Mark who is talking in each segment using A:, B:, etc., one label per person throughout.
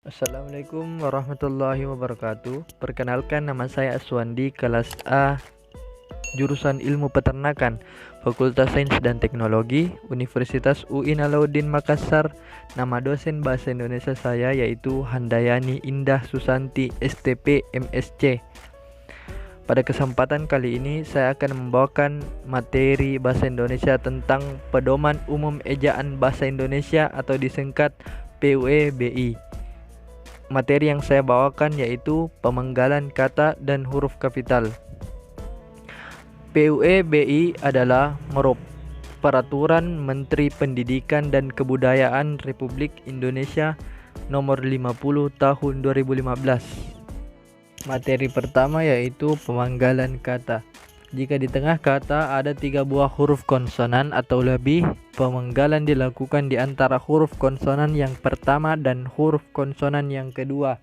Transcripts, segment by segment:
A: Assalamualaikum warahmatullahi wabarakatuh. Perkenalkan, nama saya Aswandi, kelas A, jurusan Ilmu Peternakan, Fakultas Sains dan Teknologi, Universitas UIN Alauddin Makassar. Nama dosen Bahasa Indonesia saya yaitu Handayani Indah Susanti, STP MSc. Pada kesempatan kali ini saya akan membawakan materi Bahasa Indonesia tentang Pedoman Umum Ejaan Bahasa Indonesia atau disingkat PUEBI. Materi yang saya bawakan yaitu pemenggalan kata dan huruf kapital. PUEBI adalah Peraturan Menteri Pendidikan dan Kebudayaan Republik Indonesia Nomor 50 Tahun 2015. Materi pertama yaitu pemenggalan kata. Jika di tengah kata ada 3 buah huruf konsonan atau lebih, pemenggalan dilakukan di antara huruf konsonan yang pertama dan huruf konsonan yang kedua.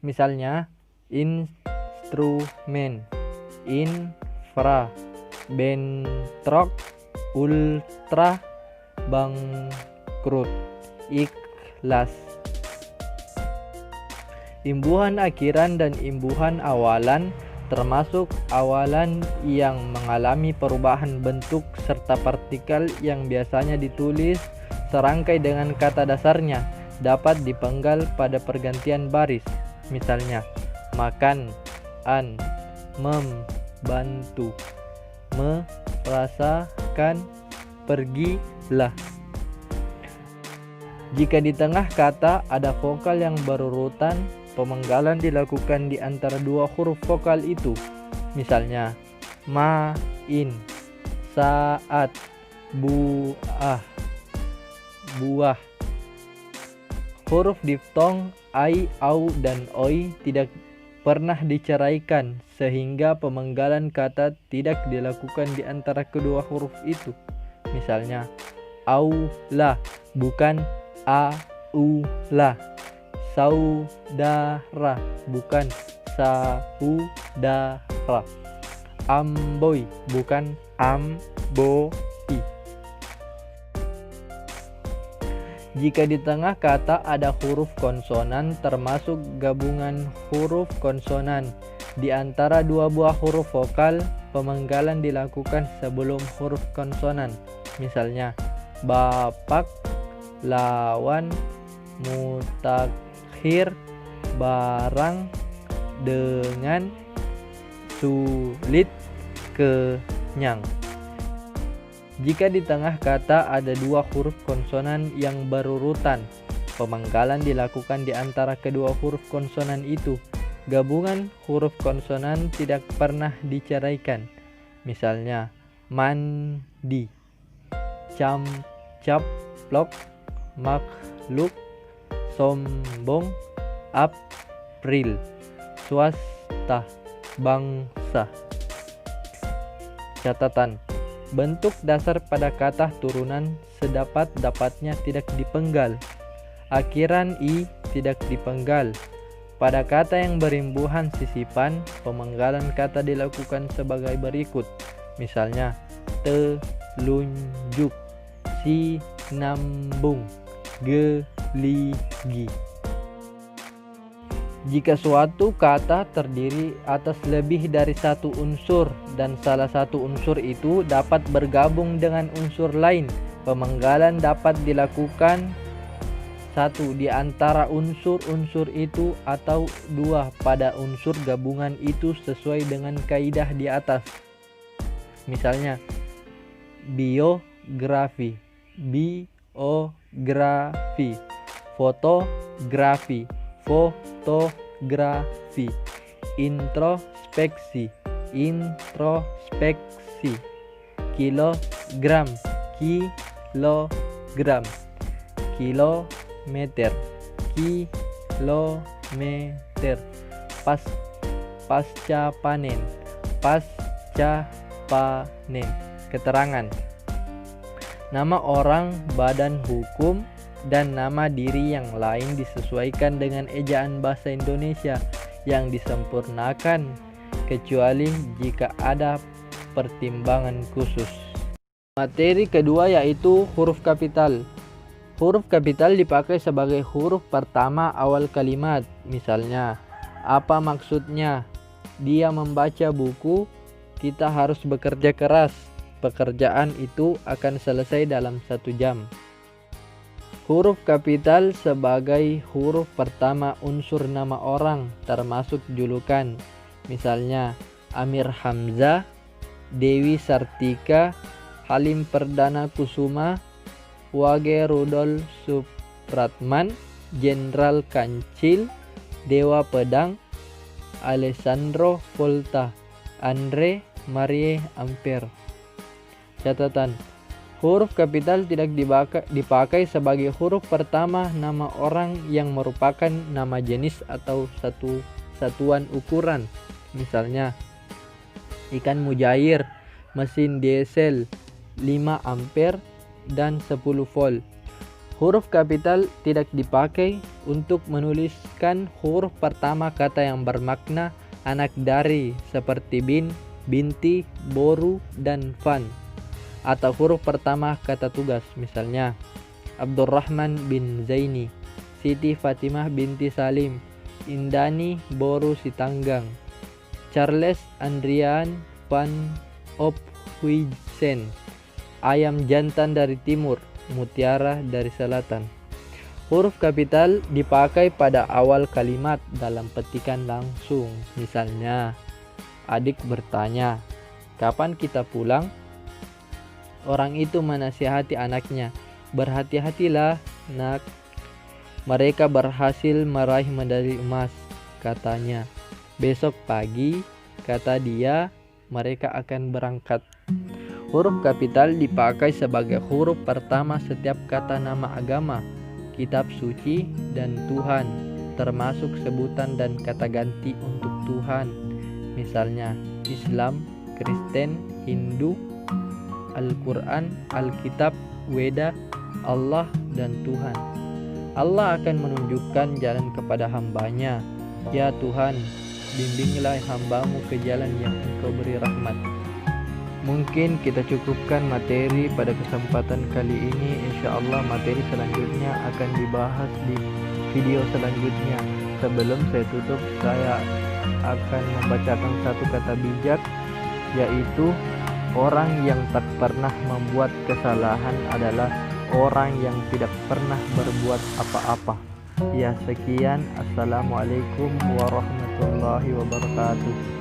A: Misalnya, instrumen, infra, bentrok, ultra, bangkrut, ikhlas. Imbuhan akhiran dan imbuhan awalan termasuk awalan yang mengalami perubahan bentuk serta partikel yang biasanya ditulis serangkai dengan kata dasarnya dapat dipenggal pada pergantian baris. Misalnya, makan, an, membantu, merasakan, pergilah. Jika di tengah kata ada vokal yang berurutan, pemenggalan dilakukan di antara 2 huruf vokal itu. Misalnya, main, saat, buah, buah. Huruf diftong ai, au, dan oi tidak pernah diceraikan sehingga pemenggalan kata tidak dilakukan di antara kedua huruf itu. Misalnya, aula bukan aula. Saudara bukan saudara. Amboi bukan amboi. Jika di tengah kata ada huruf konsonan termasuk gabungan huruf konsonan di antara 2 buah huruf vokal, pemenggalan dilakukan sebelum huruf konsonan. Misalnya, bapak, lawan, mutakhir, barang, dengan, sulit, kenyang. Jika di tengah kata ada 2 huruf konsonan yang berurutan, pemenggalan dilakukan di antara kedua huruf konsonan itu. Gabungan huruf konsonan tidak pernah diceraikan. Misalnya, mandi, caplok, makhluk, sombong, April, swasta, bangsa. Catatan: bentuk dasar pada kata turunan sedapat-dapatnya tidak dipenggal. Akhiran i tidak dipenggal. Pada kata yang berimbuhan sisipan, pemenggalan kata dilakukan sebagai berikut. Misalnya, telunjuk, sinambung, geligi. Jika suatu kata terdiri atas lebih dari 1 unsur dan salah satu unsur itu dapat bergabung dengan unsur lain, pemenggalan dapat dilakukan 1 di antara unsur-unsur itu atau 2 pada unsur gabungan itu sesuai dengan kaidah di atas. Misalnya, biografi, biografi, fotografi, fotografi, introspeksi, introspeksi, kilogram, kilogram, kilometer, kilometer, pasca panen, pasca panen. Keterangan: nama orang, badan hukum, dan nama diri yang lain disesuaikan dengan ejaan bahasa Indonesia yang disempurnakan, kecuali jika ada pertimbangan khusus. Materi kedua yaitu huruf kapital. Huruf kapital dipakai sebagai huruf pertama awal kalimat. Misalnya, apa maksudnya? Dia membaca buku, kita harus bekerja keras. Pekerjaan itu akan selesai dalam 1 jam. Huruf kapital sebagai huruf pertama unsur nama orang, termasuk julukan. Misalnya, Amir Hamzah, Dewi Sartika, Halim Perdana Kusuma, Wage Rudolf Supratman, Jenderal Kancil, Dewa Pedang, Alessandro Volta, Andre Marie Ampere. Catatan: huruf kapital tidak dipakai sebagai huruf pertama nama orang yang merupakan nama jenis atau satuan ukuran. Misalnya, ikan mujair, mesin diesel 5 ampere dan 10 volt. Huruf kapital tidak dipakai untuk menuliskan huruf pertama kata yang bermakna anak dari seperti bin, binti, boru, dan fan. Atau huruf pertama kata tugas, misalnya Abdurrahman bin Zaini, Siti Fatimah binti Salim, Indani Boru Sitanggang, Charles Andrian van Ophuijsen, ayam jantan dari timur, mutiara dari selatan. Huruf kapital dipakai pada awal kalimat dalam petikan langsung. Misalnya, adik bertanya, "Kapan kita pulang?" Orang itu menasihati anaknya, "Berhati-hatilah, nak. Mereka berhasil meraih medali emas," katanya. "Besok pagi," kata dia, "mereka akan berangkat." Huruf kapital dipakai sebagai huruf pertama setiap kata nama agama, kitab suci, dan Tuhan, termasuk sebutan dan kata ganti untuk Tuhan. Misalnya, Islam, Kristen, Hindu, Al-Quran, Alkitab, Weda, Allah, dan Tuhan. Allah akan menunjukkan jalan kepada hambanya. Ya Tuhan, bimbinglah hambamu ke jalan yang Engkau beri rahmat. Mungkin kita cukupkan materi pada kesempatan kali ini. Insya Allah materi selanjutnya akan dibahas di video selanjutnya. Sebelum saya tutup, saya akan membacakan satu kata bijak, yaitu orang yang tak pernah membuat kesalahan adalah orang yang tidak pernah berbuat apa-apa. Ya, sekian. Assalamualaikum warahmatullahi wabarakatuh.